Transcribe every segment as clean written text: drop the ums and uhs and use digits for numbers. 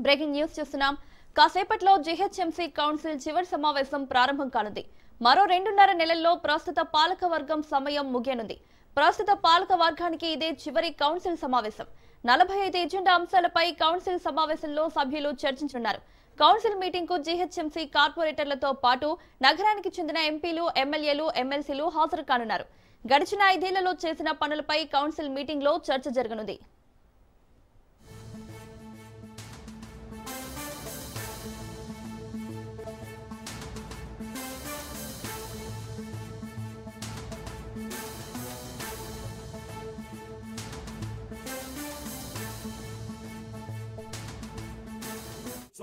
Breaking news చూస్తున్నాం. కాసేపట్లో GHMC council చివరి సమావేశం ప్రారంభం కానుంది. మరో 2.5 నెలల్లో ప్రస్తుత పాలక వర్గం సమయం ముగియనుంది. ప్రస్తుత పాలక వర్గానికి ఇదే చివరి కౌన్సిల్ సమావేశం. 45 ఎజెండా అంశాలపై కౌన్సిల్ సమావేశంలో సభ్యులు చర్చించనున్నారు. కౌన్సిల్ మీటింగ్ కు జీహెచ్ఎంసీ కార్పొరేటర్లతో పాటు నగరానికి చెందిన ఎంపీలు, ఎమ్మెల్యేలు, ఎమ్మెల్సీలు హాజరు కానున్నారు. గడిచిన 5 ఏళ్లలో చేసిన పనులపై కౌన్సిల్ మీటింగ్ లో చర్చ జరగనుంది.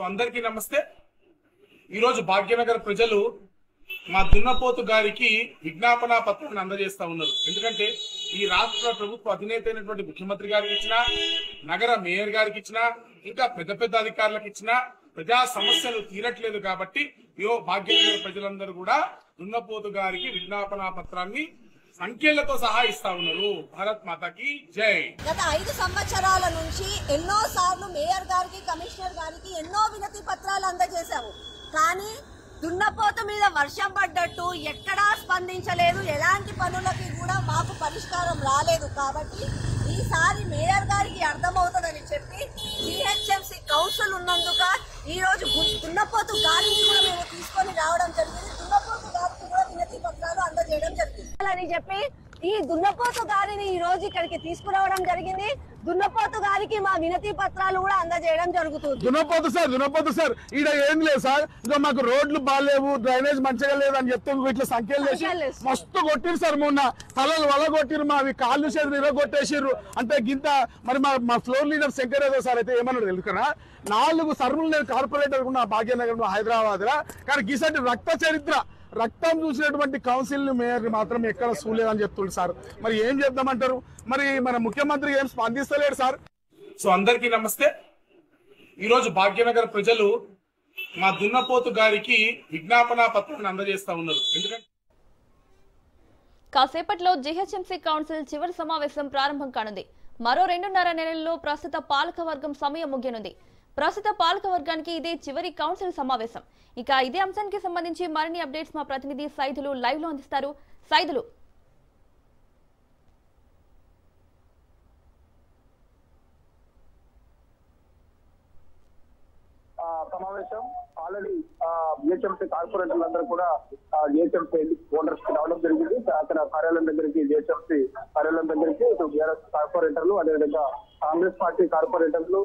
అందరికీ నమస్తే. ఈరోజు భాగ్యనగర్ ప్రజలు మా దున్నపోతు గారికి విజ్ఞాపన పత్రాన్ని అందజేస్తా ఉన్నారు. ఎందుకంటే ఈ రాష్ట్ర ప్రభుత్వ అధినేత అయినటువంటి ముఖ్యమంత్రి గారికి ఇచ్చిన, నగర మేయర్ గారికి ఇచ్చిన, ఇంకా పెద్ద పెద్ద అధికారులకు ఇచ్చిన ప్రజా సమస్యలు తీరట్లేదు. కాబట్టి భాగ్యనగర్ ప్రజలందరూ కూడా దున్నపోతు గారికి విజ్ఞాపన పత్రాన్ని సంఖ్యలతో సహా ఇస్తా ఉన్నారు. భారత్ మాతాకి జై. గత 5 సంవత్సరాల నుంచి ఎన్నో సార్లు మేయర్ గారికి, కమిషనర్ గారికి ఎన్నో వినతి పత్రాలు అందజేశాము. కానీ దున్నపోతు మీద వర్షం పడ్డట్టు ఎక్కడా స్పందించలేదు. ఎలాంటి పనులకి కూడా మాకు పరిష్కారం రాలేదు. కాబట్టి ఈసారి మేయర్ గారికి అర్థమవుతుందని చెప్పి జీహెచ్ఎంసీ కౌన్సిల్ ఉన్నందుక ఈ రోజు దున్నపోతు గారిని కూడా మేము తీసుకొని రావడం జరిగింది. దున్నపోతు గారికి కూడా వినతి పత్రాలు అందజేయడం జరిగింది అని చెప్పి ఈ దున్నపోతు గారిని ఈ రోజు ఇక్కడికి తీసుకురావడం జరిగింది. దున్నపోతు గారికి మా వినతి పత్రాలు కూడా అందజేయడం జరుగుతుంది. దున్నపోతు సార్ ఈడ ఏం లేదు సార్. ఇంకా మాకు రోడ్లు బాగాలేవు, డ్రైనేజ్ మంచిగా లేదు అని చెప్తే ఇట్లా సంఖ్యలు చేసి మస్తు కొట్టిరు సార్. మొన్న తలలు వల కొట్టిరు, మావి కాళ్ళు చేతులు ఇరగొట్టేసిర్రు. అంటే గింత మరి మా floor leader Shankar Yadav sir అయితే ఏమన్నాడు తెలుసుకున్నా, 4 సర్ములు నేను కార్పొరేటర్ ఉన్నా భాగ్యనగర్ హైదరాబాద్ లా, కానీ గిసంటి రక్త చరిత్ర రక్తం చూసినటువంటి కౌన్సిల్ మేయర్ మాత్రం ఎక్కడ చూలేదని చెప్తుంది సార్. మరి ఏం చేద్దామంటారు? మరి మన ముఖ్యమంత్రి ఏం స్పందిస్తలేడు సార్. అందరికీ నమస్తే. ఈరోజు భాగ్యనగర్ ప్రజలు మా దున్నపోతు గారికి విజ్ఞాపన పత్రాన్ని అందజేస్తా ఉన్నారు. ఎందుకంటే కాసేపట్లో జీహెచ్ఎంసీ కౌన్సిల్ చివరి సమావేశం ప్రారంభం కానుంది. మరో 2.5 నెలల్లో ప్రస్తుత పాలక వర్గం సమయం ముగియనుంది. ప్రస్తుత పాలక వర్గానికి ఇదే చివరి కౌన్సిల్ సమావేశం. ఇక ఇదే అంశానికి సంబంధించి మరిన్ని అప్డేట్స్ మా ప్రతినిధి సైదులు లైవ్ లో అందిస్తారు. సైదులు, సమావేశం ఆల్రెడీ జిహెచ్ఎంసీ కార్పొరేటర్లందరూ కూడా జిహెచ్ఎంసీ ఓనర్స్ కి రావడం జరిగింది. అక్కడ కార్యాలయం దగ్గరికి, జిహెచ్ఎంసీ కార్యాలయం దగ్గరికి బీఆర్ఎస్ కార్పొరేటర్లు, అదేవిధంగా కాంగ్రెస్ పార్టీ కార్పొరేటర్లు,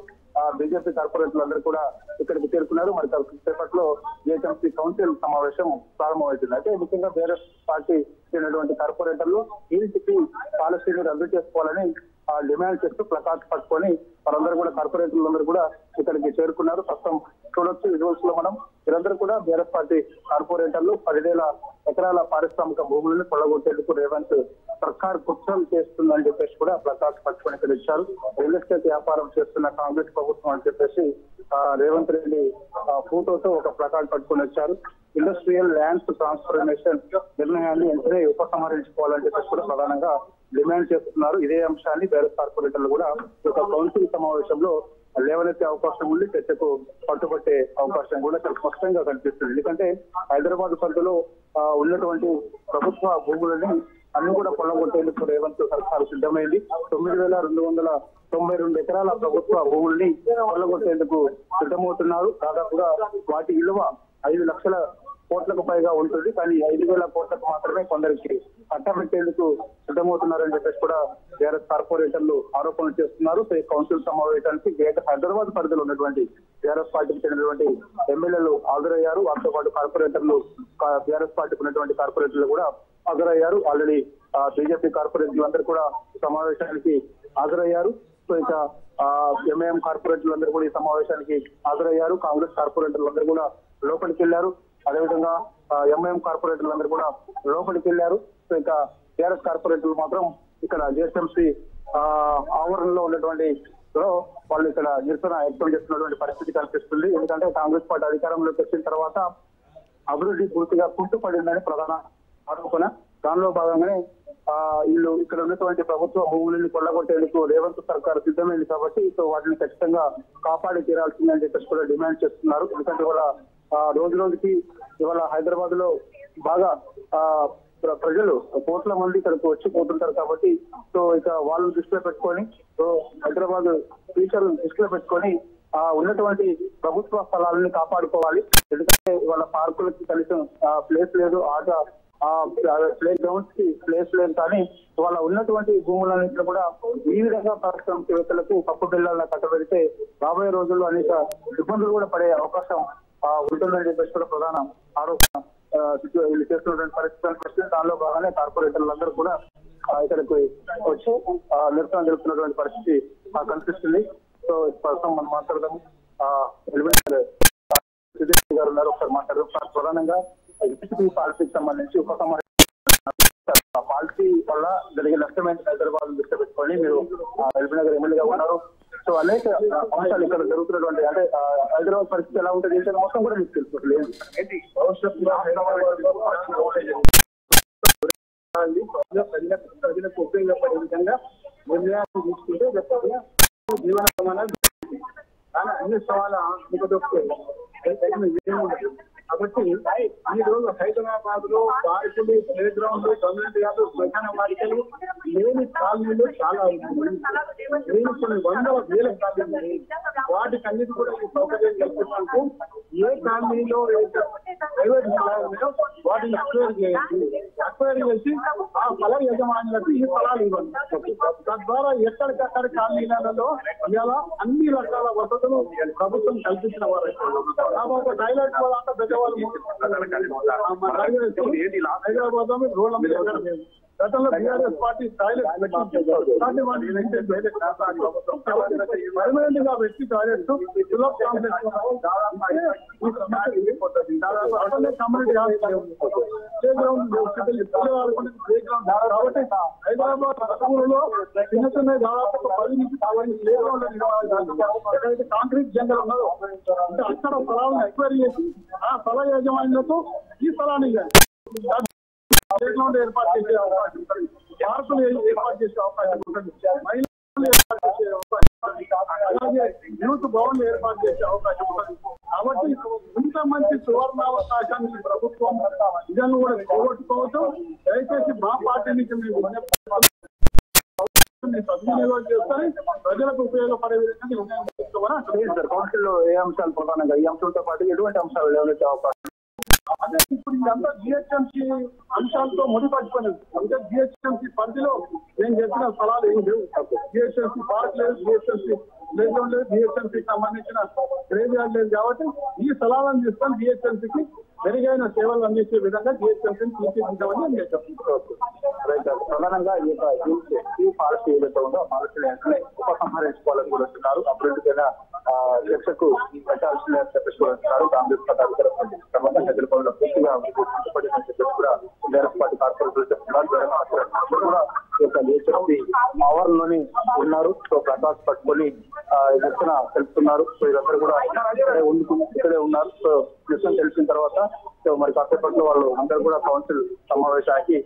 బీజేపీ కార్పొరేటర్లు అందరూ కూడా ఇక్కడికి చేరుకున్నారు. మరి సేపట్లో జిహెచ్ఎంసీ కౌన్సిల్ సమావేశం ప్రారంభమవుతుంది. అయితే ముఖ్యంగా బీఆర్ఎస్ పార్టీ చెందినటువంటి కార్పొరేటర్లు ఇంటికి పాలసీని రద్దు చేసుకోవాలని డిమాండ్ చేస్తూ ప్లకార్డ్స్ పట్టుకొని వారందరూ కూడా కార్పొరేటర్లందరూ కూడా ఇక్కడికి చేరుకున్నారు. ప్రస్తుతం చూడొచ్చు విజువల్స్ లో మనం. వీరందరూ కూడా బీఆర్ఎస్ పార్టీ కార్పొరేటర్లు 10,000 ఎకరాల పారిశ్రామిక భూములను కొల్లగొట్టేందుకు రేవంత్ సర్కార్ కుట్రలు చేస్తుందని చెప్పేసి కూడా ప్లకార్డ్స్ పట్టుకొని ఇక్కడ ఇచ్చారు. రియల్ ఎస్టేట్ వ్యాపారం చేస్తున్న కాంగ్రెస్ ప్రభుత్వం అని చెప్పేసి రేవంత్ రెడ్డి ఫోటోతో ఒక ప్లకార్డ్ పట్టుకొని వచ్చారు. ఇండస్ట్రియల్ ల్యాండ్స్ ట్రాన్స్ఫర్మేషన్ నిర్ణయాన్ని వెంటనే ఉపసంహరించుకోవాలని చెప్పేసి కూడా ప్రధానంగా డిమాండ్ చేస్తున్నారు. ఇదే అంశాన్ని బీఆర్ఎస్ కార్పొరేటర్లు కూడా ఒక కౌన్సిల్ సమావేశంలో లేవనెత్తే అవకాశం ఉంది. చర్చకు పట్టుబట్టే అవకాశం కూడా చాలా స్పష్టంగా కనిపిస్తుంది. ఎందుకంటే హైదరాబాద్ పరిధిలో ఉన్నటువంటి ప్రభుత్వ భూములని అన్ని కూడా కొల్లగొట్టేందుకు రేవంత్ సర్కారు సిద్ధమైంది. 9,292 ఎకరాల ప్రభుత్వ భూముల్ని కొల్లగొట్టేందుకు సిద్ధమవుతున్నారు. దాదాపుగా వాటి విలువ 5 లక్షల కోట్లకు పైగా ఉంటుంది. కానీ 5,000 కోట్లకు మాత్రమే కొందరికి కట్టబెట్టేందుకు సిద్ధమవుతున్నారని చెప్పేసి కూడా బీఆర్ఎస్ కార్పొరేటర్లు ఆరోపణలు చేస్తున్నారు. ఈ కౌన్సిల్ సమావేశానికి గ్రేటర్ హైదరాబాద్ పరిధిలో ఉన్నటువంటి బీఆర్ఎస్ పార్టీకి చెందినటువంటి ఎమ్మెల్యేలు హాజరయ్యారు. వాటితో పాటు కార్పొరేటర్లు, బీఆర్ఎస్ పార్టీకి ఉన్నటువంటి కార్పొరేటర్లు కూడా హాజరయ్యారు. ఆల్రెడీ బీజేపీ కార్పొరేటర్లు అందరూ కూడా సమావేశానికి హాజరయ్యారు. సో ఇక ఎంఐఎం కార్పొరేటర్లు అందరూ కూడా ఈ సమావేశానికి హాజరయ్యారు. కాంగ్రెస్ కార్పొరేటర్లు అందరూ కూడా లోపలికి వెళ్లారు. అదేవిధంగా ఎంఐఎం కార్పొరేటర్లు అందరూ కూడా లోపలికి వెళ్లారు. సో ఇక టీఆర్ఎస్ కార్పొరేటర్లు మాత్రం ఇక్కడ జిహెచ్ఎంసీ ఆవరణలో ఉన్నటువంటి వాళ్ళు ఇక్కడ నిరసన వ్యక్తం చేస్తున్నటువంటి పరిస్థితి కనిపిస్తుంది. ఎందుకంటే కాంగ్రెస్ పార్టీ అధికారంలోకి వచ్చిన తర్వాత అభివృద్ధి పూర్తిగా కుంటుపడిందని ప్రధాన ఆరోపణ. దానిలో భాగంగానే వీళ్ళు ఇక్కడ ఉన్నటువంటి ప్రభుత్వ భూములను కొల్లగొట్టేందుకు రేవంత్ సర్కార్ సిద్ధమైంది కాబట్టి సో వాటిని ఖచ్చితంగా కాపాడి తీరాల్సిందని చెప్పేసి కూడా డిమాండ్ చేస్తున్నారు. ఎందుకంటే ఇవాళ రోజు రోజుకి ఇవాళ హైదరాబాద్ లో బాగా ప్రజలు కోట్ల మంది ఇక్కడికి వచ్చి పోతుంటారు కాబట్టి సో ఇక వాళ్ళని దృష్టిలో పెట్టుకొని సో హైదరాబాద్ ఫ్యూచర్ దృష్టిలో పెట్టుకొని ఉన్నటువంటి ప్రభుత్వ స్థలాలను కాపాడుకోవాలి. ఎందుకంటే వాళ్ళ పార్కులకి కనీసం ప్లేస్ లేదు, ఆట ప్లే గ్రౌండ్స్ కి ప్లేస్ లేదు. కానీ వాళ్ళ ఉన్నటువంటి భూములన్నింటిలో కూడా ఈ విధంగా పారిశ్రామికవేత్తలకు పప్పు బిళ్ళలా కట్టబెడితే రాబోయే రోజుల్లో అనేక ఇబ్బందులు కూడా పడే అవకాశం ఉంటుందని చెప్పేసి కూడా ప్రధాన ఆరోపణ. వీళ్ళు చేస్తున్నటువంటి పరిస్థితులను దానిలో భాగంగానే కార్పొరేటర్లందరూ కూడా ఇక్కడికి వచ్చి నిరసన జరుపుతున్నటువంటి పరిస్థితి కనిపిస్తుంది. సో ప్రస్తుతం మనం మాట్లాడదాము. గారు ఉన్నారు, ఒకసారి మాట్లాడదాం. ప్రధానంగా పాలసీకి సంబంధించి ఉపసంహరణ పాలసీ వల్ల జరిగే నష్టమైన హైదరాబాద్ దృష్టి పెట్టుకొని మీరు ఎల్బీనగర్ ఎమ్మెల్యేగా ఉన్నారు. సో అనేక అంశాలు ఇక్కడ జరుగుతున్నటువంటి అంటే హైదరాబాద్ పరిస్థితి ఎలా ఉంటుంది ఏంటంటే మొత్తం కూడా మీకు తెలుసుకోవట్లేదు. భవిష్యత్తులో ప్రజలకు ఉపయోగపడే విధంగా నిర్ణయాలు తీసుకుంటే జీవన ప్రమాణాలు కానీ అన్ని సవాళ్ళు కాబట్టి ఈ రోజు హైదరాబాద్ లో పార్కులు, ప్లే గ్రౌండ్లు, కమ్యూనిటీ హాలు, శ్మశాన వాటికలు లేని కాలనీలు చాలా ఉన్నాయి. నేను కొన్ని వందల వేల కాలనీలు వాటికి అన్నిటి కూడా ఈ సౌకర్యం కల్పిస్తూ ఏ కాలనీలో ప్రైవేట్ ఉన్నాయో వాటిని అక్వైర్ చేయండి. అక్వైర్ చేసి ఆ స్థల యజమానులకు ఈ స్థలాలు ఇవ్వండి. తద్వారా ఎక్కడికక్కడ కాలనీలలో ఇలా అన్ని రకాల వసతులు ప్రభుత్వం కల్పించిన వారు. కాబట్టి టాయిలెట్ వాళ్ళంతా పెద్దవాళ్ళు హైదరాబాద్ రోడ్ల గతంలో బీఆర్ఎస్ పార్టీ టాయిలెట్ పర్మనెంట్ గా పెట్టి toilets Sulabh complex community play ground కాబట్టి హైదరాబాద్ నగరంలో చిన్న చిన్న దాదాపు 10 నుంచి 15 ప్లే గ్రౌండ్ ఎక్కడైతే కాంక్రీట్ జంగల్ ఉన్నదో అంటే అక్కడ స్థలాలను ఎక్వైరీ చేసి ఆ స్థల యజమానులకు ఈ స్థలాన్ని ప్లే గ్రౌండ్ ఏర్పాటు చేసే అవకాశం ఉంటుంది, పార్కులు ఏర్పాటు చేసే అవకాశం ఉంటుంది, మహిళలు ఏర్పాటు చేసే అవకాశం, అలాగే యూత్ భవన్లు ఏర్పాటు చేసే అవకాశం ఉంటుంది. కాబట్టి ఇంత మంచి సువర్ణావకాశాన్ని ప్రభుత్వం నిజంగా కూడా పోగొట్టుకోవచ్చు. దయచేసి మా పార్టీ నుంచి మేము సద్వినియోగం చేసుకొని ప్రజలకు ఉపయోగపడే విధంగా నిర్ణయం తీసుకోవాలని కౌన్సిల్ లో ఏ అంశాలు ప్రధానంగా ఈ అంశంతో పాటు ఎటువంటి అంశాలు లేవనెత్తే అవకాశం అదే ఇప్పుడు ఇదంతా జిహెచ్ఎంసీ అంశాలతో ముడిపడిపోయినది. అంటే జిహెచ్ఎంసీ పరిధిలో నేను చెప్పిన స్థలాలు ఏం లేవు. జిహెచ్ఎంసీ పార్క్ లేదు, జిహెచ్ఎంసీ లేదు, జిహెచ్ఎంసీకి సంబంధించిన గ్రేవ్ యార్డ్ లేదు. కాబట్టి ఈ స్థలాలను తీసుకొని జిహెచ్ఎంసీకి మెరుగైన సేవలు అందించే విధంగా జిహెచ్ఎంసీని తీర్చిదిద్దామని నేను చెప్తున్నాను. ప్రధానంగా ఈ పాలసీ ఏదైతే ఉందో ఆ పాలసీని ఉపసంహరించుకోవాలని కూడా వస్తున్నారు. అభివృద్ధికైనా చర్చకు పెట్టాల్సిందని చెప్పేసి కూడా వస్తున్నారు. కాంగ్రెస్ పార్టీ హైదరాబాద్ లో పూర్తిగా పడిన చెప్పేసి కూడా బీఆర్ఎస్ పార్టీ కార్పొరేటర్లు చెప్తున్నారు. కూడా ఈ యొక్క జిహెచ్ఎంసీ పవర్ లోనే ఉన్నారు. సో ప్రకాష్ పట్టుకొని నిరసన తెలుపుతున్నారు. సో వీళ్ళందరూ కూడా ఇక్కడే ఉన్నారు. సో నిరసన తెలిసిన తర్వాత సో మరి కాసేపట్లో వాళ్ళు అందరూ కూడా కౌన్సిల్ సమావేశానికి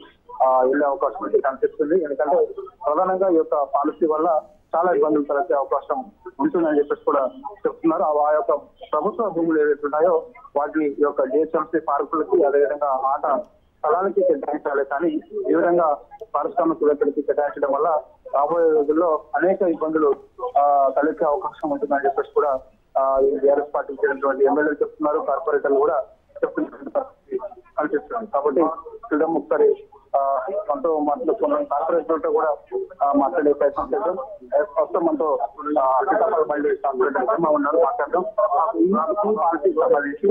వెళ్లే అవకాశం అయితే కనిపిస్తుంది. ఎందుకంటే ప్రధానంగా ఈ యొక్క పాలసీ వల్ల చాలా ఇబ్బందులు తలెత్తే అవకాశం ఉంటుందని చెప్పేసి కూడా చెప్తున్నారు. ఆ యొక్క ప్రభుత్వ భూములు ఏవైతే ఉన్నాయో వాటిని ఈ యొక్క జిహెచ్ఎంసీ పార్కులకి అదేవిధంగా ఆట స్థలానికి కేటాయించాలి. కానీ ఈ విధంగా పారిశ్రామికవేత్తలకి కేటాయించడం వల్ల రాబోయే రోజుల్లో అనేక ఇబ్బందులు తలెత్తే అవకాశం ఉంటుందని చెప్పేసి కూడా బీఆర్ఎస్ పార్టీకి చెందినటువంటి ఎమ్మెల్యేలు చెప్తున్నారు, కార్పొరేటర్లు కూడా చెప్తున్న పరిస్థితి కనిపిస్తుంది. కాబట్టి చూద్దాం ఒకసారి మనతో మాట్లాడుకున్నాం, కార్పొరేటర్లతో కూడా మాట్లాడే ప్రయత్నం చేద్దాం. ప్రస్తుతం మనతో మళ్ళీ కార్పొరేటర్ ఉన్నారు, మాట్లాడదాం. ఈ పార్టీకి సంబంధించి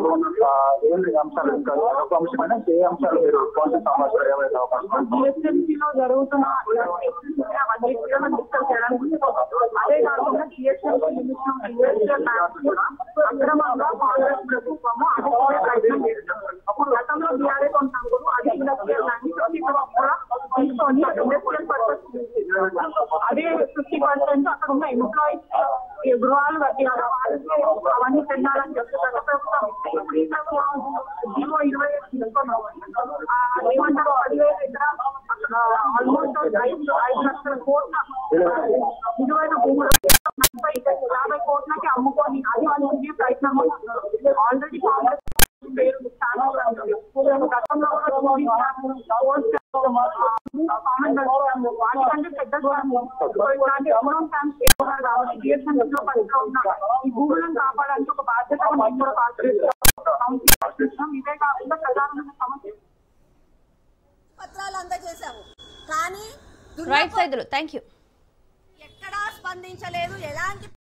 ఏ అంశాలు ఇంకా ఒక అంశమైన ఏ అంశాలు మీరు కౌన్సిల్ సమావేశంలో ఏమైనా అవకాశం జిహెచ్ఎంసీలో జరుగుతున్న అదే కాకుండా అక్రమంగా కాంగ్రెస్ ప్రభుత్వము అధికార ప్రయత్నం చేస్తున్నారు. అప్పుడు గతంలో బీఆర్ఎస్ ఉన్నప్పుడు అది ఇండస్ట్రియల్ కూడా తీసుకొని ఇండస్ట్రియల్ పర్పస్ అదే 50% అక్కడ ఉన్న ఎంప్లాయీస్ గృహాలు కట్టారు, అవన్నీ చెందాలని చెప్పి గత ప్రభుత్వం జీవో 20 కోట్లకి అమ్ముకొని అది వాళ్ళు తిరిగే ప్రయత్నం ఆల్రెడీ కాంగ్రెస్ గతంలో వాటికంటే పెద్ద ఇలాంటి అమౌంట్ రావాలి జిఎస్ఎంసీ లో పరిధిలో ఉన్న ఈ భూములను కాపాడడానికి ఒక బాధ్యత మనం కూడా పాల్గొంటున్నాం. ఇదే కాకుండా ప్రధానమైన సమస్య పత్రాలు అందజేశాము కానీ రైట్ సైదులు థ్యాంక్ యూ ఎక్కడా స్పందించలేదు. ఎలాంటి